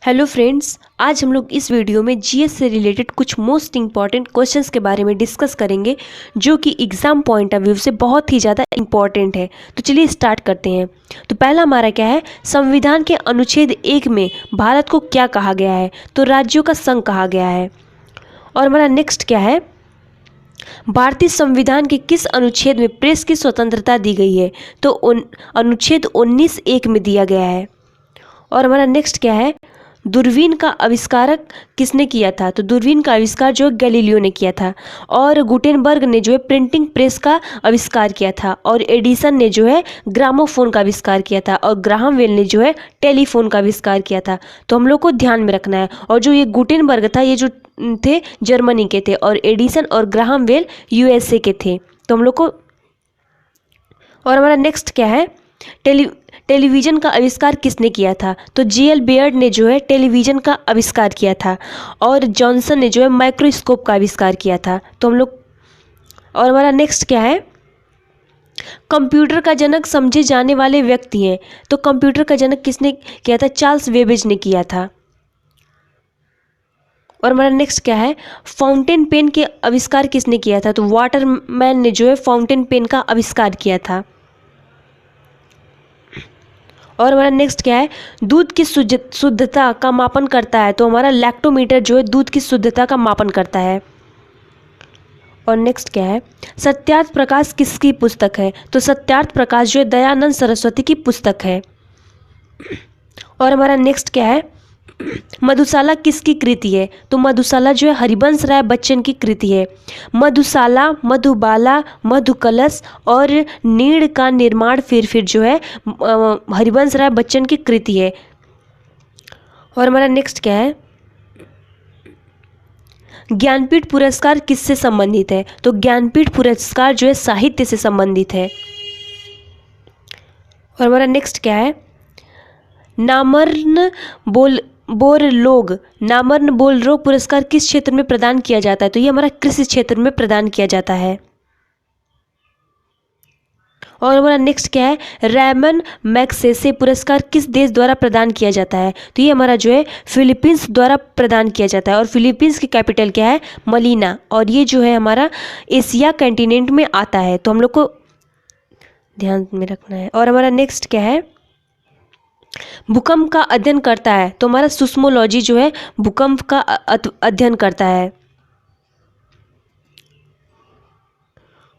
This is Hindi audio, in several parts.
हेलो फ्रेंड्स, आज हम लोग इस वीडियो में जीएस से रिलेटेड कुछ मोस्ट इंपॉर्टेंट क्वेश्चंस के बारे में डिस्कस करेंगे जो कि एग्जाम पॉइंट ऑफ व्यू से बहुत ही ज़्यादा इंपॉर्टेंट है। तो चलिए स्टार्ट करते हैं। तो पहला हमारा क्या है, संविधान के अनुच्छेद 1 में भारत को क्या कहा गया है? तो राज्यों का संघ कहा गया है। और हमारा नेक्स्ट क्या है, भारतीय संविधान के किस अनुच्छेद में प्रेस की स्वतंत्रता दी गई है? तो अनुच्छेद 19(1) में दिया गया है। और हमारा नेक्स्ट क्या है, दूरबीन का आविष्कारक किसने किया था? तो दूरबीन का आविष्कार जो गैलीलियो ने किया था। और गुटेनबर्ग ने जो है प्रिंटिंग प्रेस का आविष्कार किया था। और एडिसन ने जो है ग्रामोफोन का आविष्कार किया था। और ग्राहम बेल ने जो है टेलीफोन का आविष्कार किया था। तो हम लोग को ध्यान में रखना है। और जो ये गुटेनबर्ग था, ये जो थे जर्मनी के थे, और एडिसन और ग्राहम बेल यूएसए के थे। तो हम लोग को, और हमारा नेक्स्ट क्या है, टेलीविज़न का आविष्कार किसने किया था? तो जीएल बेयर्ड ने जो है टेलीविज़न का आविष्कार किया था। और जॉनसन ने जो है माइक्रोस्कोप का आविष्कार किया था। तो हम लोग, और हमारा नेक्स्ट क्या है, कंप्यूटर का जनक समझे जाने वाले व्यक्ति हैं। तो कंप्यूटर का जनक किसने किया था? चार्ल्स बेबेज ने किया था। और हमारा नेक्स्ट क्या है, फाउंटेन पेन के आविष्कार किसने किया था? तो वाटरमैन ने जो है फाउंटेन पेन का आविष्कार किया था। और हमारा नेक्स्ट क्या है, दूध की शुद्धता का मापन करता है? तो हमारा लैक्टोमीटर जो है दूध की शुद्धता का मापन करता है। और नेक्स्ट क्या है, सत्यार्थ प्रकाश किसकी पुस्तक है? तो सत्यार्थ प्रकाश जो है दयानंद सरस्वती की पुस्तक है। और हमारा नेक्स्ट क्या है, मधुशाला किसकी कृति है? तो मधुशाला जो है हरिवंश राय बच्चन की कृति है। मधुशाला, मधुबाला, मधुकलश और नीड़ का निर्माण फिर जो है हरिवंश राय बच्चन की कृति है। और हमारा नेक्स्ट क्या है, ज्ञानपीठ पुरस्कार किससे संबंधित है? तो ज्ञानपीठ पुरस्कार जो है साहित्य से संबंधित है। और हमारा नेक्स्ट क्या है, नामर्न बोरलोग पुरस्कार किस क्षेत्र में प्रदान किया जाता है? तो ये हमारा कृषि क्षेत्र में प्रदान किया जाता है। और हमारा नेक्स्ट क्या है, रैमन मैग्सेसे पुरस्कार किस देश द्वारा प्रदान किया जाता है? तो ये हमारा जो है फिलीपींस द्वारा प्रदान किया जाता है। और फिलीपींस की कैपिटल क्या है? मलीना। और ये जो है हमारा एशिया कंटिनेंट में आता है। तो हम लोग को ध्यान में रखना है। और हमारा नेक्स्ट क्या है, भूकंप का अध्ययन करता है? तो हमारा सुस्मोलॉजी जो है भूकंप का अध्ययन करता है।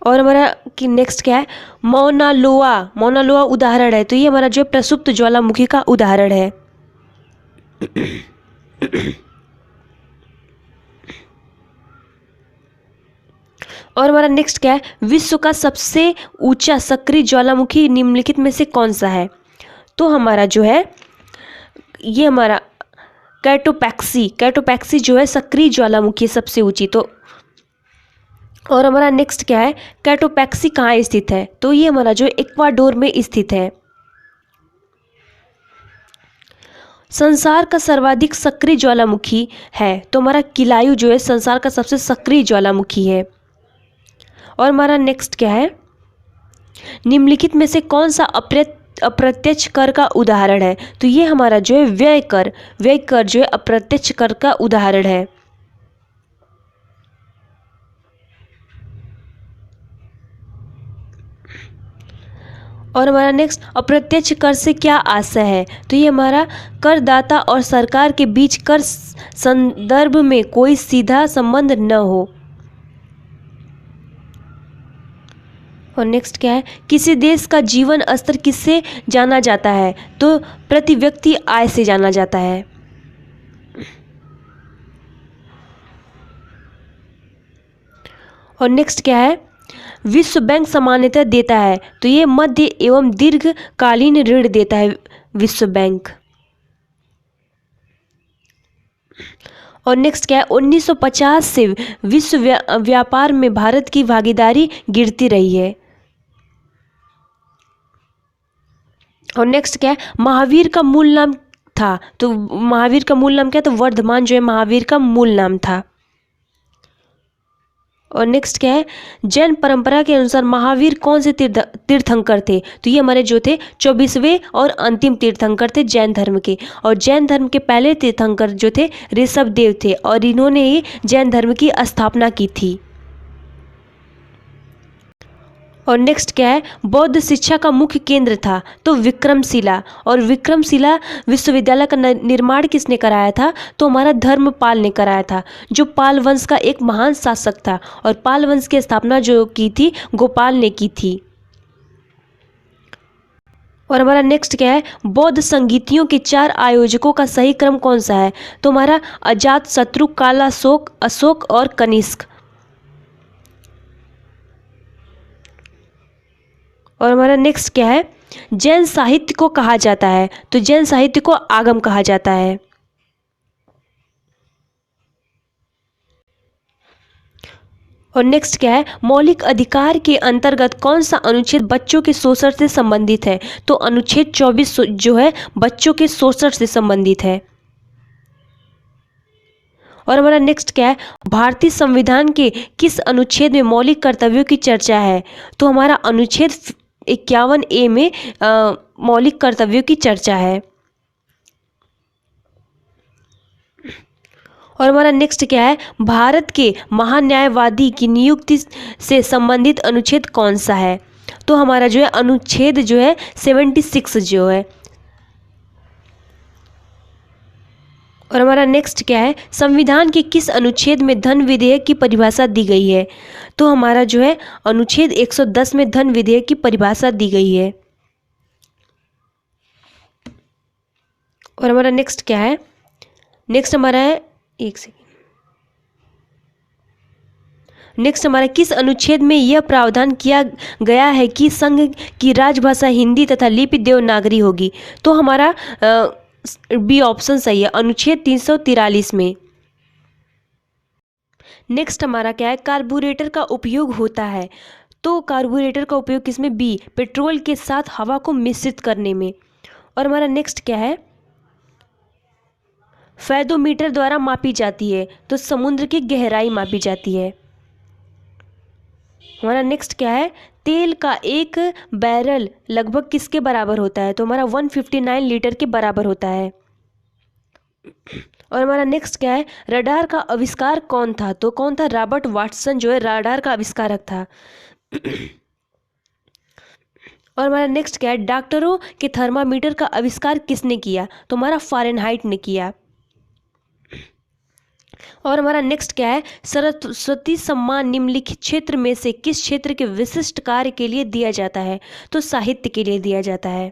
और हमारा कि नेक्स्ट क्या है, मौना लोआ उदाहरण है? तो ये हमारा जो है प्रसुप्त ज्वालामुखी का उदाहरण है। और हमारा नेक्स्ट क्या है, विश्व का सबसे ऊंचा सक्रिय ज्वालामुखी निम्नलिखित में से कौन सा है? तो हमारा जो है ये हमारा कैटोपैक्सी जो है सक्रिय ज्वालामुखी सबसे ऊंची। तो और हमारा नेक्स्ट क्या है, कैटोपैक्सी कहाँ स्थित है? तो ये हमारा जो इक्वाडोर में स्थित है। संसार का सर्वाधिक सक्रिय ज्वालामुखी है? तो हमारा किलायु जो है संसार का सबसे सक्रिय ज्वालामुखी है। और हमारा नेक्स्ट क्या है, निम्नलिखित में से कौन सा अप्रत्यक्ष कर का उदाहरण है? तो ये हमारा जो है व्यय कर जो है अप्रत्यक्ष कर का उदाहरण है। और हमारा नेक्स्ट, अप्रत्यक्ष कर से क्या आशय है? तो ये हमारा करदाता और सरकार के बीच कर संदर्भ में कोई सीधा संबंध न हो। और नेक्स्ट क्या है, किसी देश का जीवन स्तर किससे जाना जाता है? तो प्रति व्यक्ति आय से जाना जाता है। और नेक्स्ट क्या है, विश्व बैंक सामान्यतः देता है? तो ये मध्य एवं दीर्घकालीन ऋण देता है विश्व बैंक। और नेक्स्ट क्या है, 1950 से विश्व व्यापार में भारत की भागीदारी गिरती रही है। और नेक्स्ट क्या है, महावीर का मूल नाम था? तो महावीर का मूल नाम क्या? तो वर्धमान जो है महावीर का मूल नाम था। और नेक्स्ट क्या है, जैन परंपरा के अनुसार महावीर कौन से तीर्थंकर थे? तो ये हमारे जो थे 24वें और अंतिम तीर्थंकर थे जैन धर्म के। और जैन धर्म के पहले तीर्थंकर जो थे ऋषभदेव थे और इन्होंने ही जैन धर्म की स्थापना की थी। और नेक्स्ट क्या है, बौद्ध शिक्षा का मुख्य केंद्र था? तो विक्रमशिला। और विक्रमशिला विश्वविद्यालय का निर्माण किसने कराया था? तो हमारा धर्मपाल ने कराया था, जो पाल वंश का एक महान शासक था। और पाल वंश की स्थापना जो की थी गोपाल ने की थी। और हमारा नेक्स्ट क्या है, बौद्ध संगीतियों के 4 आयोजकों का सही क्रम कौन सा है? तो हमारा अजात शत्रु, कालाशोक, अशोक और कनिष्क। और हमारा नेक्स्ट क्या है, जैन साहित्य को कहा जाता है? तो जैन साहित्य को आगम कहा जाता है। और नेक्स्ट क्या है, मौलिक अधिकार के अंतर्गत कौन सा अनुच्छेद बच्चों के शोषण से संबंधित है? तो अनुच्छेद 24 जो है बच्चों के शोषण से संबंधित है। और हमारा नेक्स्ट क्या है, भारतीय संविधान के किस अनुच्छेद में मौलिक कर्तव्यों की चर्चा है? तो हमारा अनुच्छेद 51A में मौलिक कर्तव्यों की चर्चा है। और हमारा नेक्स्ट क्या है, भारत के महान्यायवादी की नियुक्ति से संबंधित अनुच्छेद कौन सा है? तो हमारा जो है अनुच्छेद जो है 76 जो है। और हमारा नेक्स्ट क्या है, संविधान के किस अनुच्छेद में धन विधेयक की परिभाषा दी गई है? तो हमारा जो है अनुच्छेद 110 में धन विधेयक की परिभाषा दी गई है। और हमारा नेक्स्ट क्या है, नेक्स्ट हमारा है, एक सेकेंड, नेक्स्ट हमारा किस अनुच्छेद में यह प्रावधान किया गया है कि संघ की राजभाषा हिंदी तथा लिपि देवनागरी होगी? तो हमारा बी ऑप्शन सही है, अनुच्छेद 343 में। नेक्स्ट हमारा क्या है, कार्बोरेटर का उपयोग होता है? तो कार्बोरेटर का उपयोग किसमें? बी, पेट्रोल के साथ हवा को मिश्रित करने में। और हमारा नेक्स्ट क्या है, फैदोमीटर द्वारा मापी जाती है? तो समुद्र की गहराई मापी जाती है। हमारा नेक्स्ट क्या है, तेल का एक बैरल लगभग किसके बराबर होता है? तो हमारा 159 लीटर के बराबर होता है। और हमारा नेक्स्ट क्या है, रडार का आविष्कार कौन था? तो कौन था? रॉबर्ट वाटसन जो है रडार का आविष्कारक था। और हमारा नेक्स्ट क्या है, डॉक्टरों के थर्मामीटर का आविष्कार किसने किया? तो हमारा फारेनहाइट ने किया। और हमारा नेक्स्ट क्या है, सरस्वती सम्मान निम्नलिखित क्षेत्र में से किस क्षेत्र के विशिष्ट कार्य के लिए दिया जाता है? तो साहित्य के लिए दिया जाता है।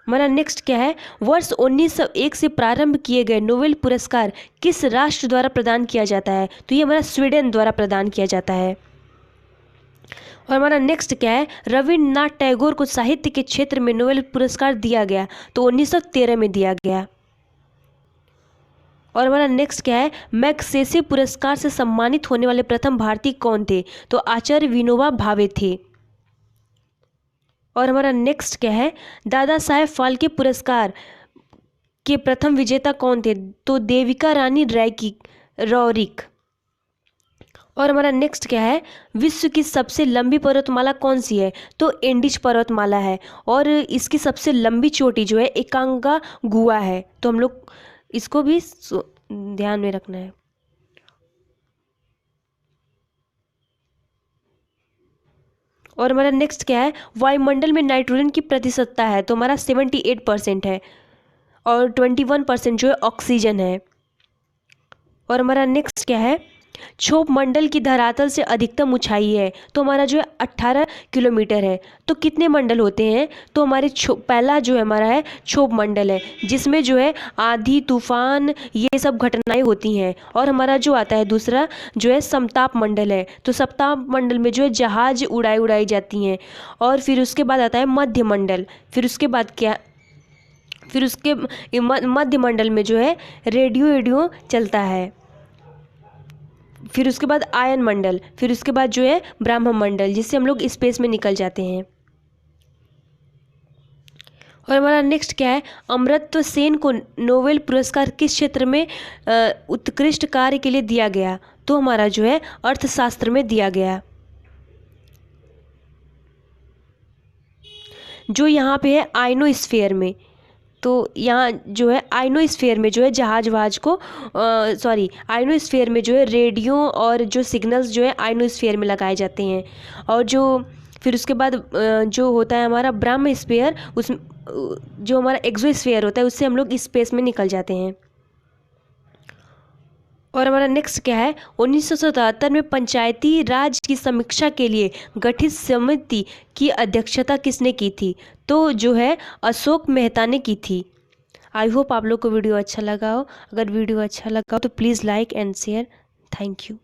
हमारा नेक्स्ट क्या है, वर्ष 1901 से प्रारंभ किए गए नोबेल पुरस्कार किस राष्ट्र द्वारा प्रदान किया जाता है? तो ये हमारा स्वीडन द्वारा प्रदान किया जाता है। और हमारा नेक्स्ट क्या है, रविन्द्रनाथ टैगोर को साहित्य के क्षेत्र में नोबेल पुरस्कार दिया गया? तो 1913 में दिया गया। और हमारा नेक्स्ट क्या है, मैग्सेसे पुरस्कार से सम्मानित होने वाले प्रथम भारतीय कौन थे? तो आचार्य विनोबा भावे थे। और हमारा नेक्स्ट क्या है, दादा साहेब फाल्के पुरस्कार के प्रथम विजेता कौन थे? तो देविका रानी रौरिक। और हमारा नेक्स्ट क्या है, विश्व की सबसे लंबी पर्वतमाला कौन सी है? तो एंडीज पर्वतमाला है। और इसकी सबसे लंबी चोटी जो है एकांकागुआ है। तो हम लोग इसको भी ध्यान में रखना है। और हमारा नेक्स्ट क्या है, वायुमंडल में नाइट्रोजन की प्रतिशतता है? तो हमारा 78% है। और 21% जो है ऑक्सीजन है। और हमारा नेक्स्ट क्या है, क्षोभ मंडल की धरातल से अधिकतम ऊंचाई है? तो हमारा जो है 18 किलोमीटर है। तो कितने मंडल होते हैं? तो हमारे पहला जो है हमारा है क्षोभ मंडल है, जिसमें जो है आंधी तूफान ये सब घटनाएं होती हैं। और हमारा जो आता है दूसरा जो है समताप मंडल है। तो समताप मंडल में जो है जहाज उड़ाई जाती हैं। और फिर उसके बाद आता है मध्य मंडल। फिर उसके बाद क्या, फिर उसके मध्य मंडल में जो है रेडियो चलता है। फिर उसके बाद आयन मंडल, फिर उसके बाद जो है ब्रह्म मंडल, जिससे हम लोग स्पेस में निकल जाते हैं। और हमारा नेक्स्ट क्या है, अमर्त्य सेन को नोबेल पुरस्कार किस क्षेत्र में उत्कृष्ट कार्य के लिए दिया गया? तो हमारा जो है अर्थशास्त्र में दिया गया। जो यहाँ पे है आइनोस्फीयर में, तो यहाँ जो है आइनोस्फीयर में जो है जहाज को आइनोस्फीयर में जो है रेडियो और जो सिग्नल्स जो है आइनोस्फीयर में लगाए जाते हैं। और जो फिर उसके बाद जो होता है हमारा ब्रह्मस्फीयर, उस जो हमारा एक्सोस्फीयर होता है उससे हम लोग स्पेस में निकल जाते हैं। और हमारा नेक्स्ट क्या है, 1977 में पंचायती राज की समीक्षा के लिए गठित समिति की अध्यक्षता किसने की थी? तो जो है अशोक मेहता ने की थी। आई होप आप लोग को वीडियो अच्छा लगा हो। अगर वीडियो अच्छा लगा हो तो please like and share. Thank you.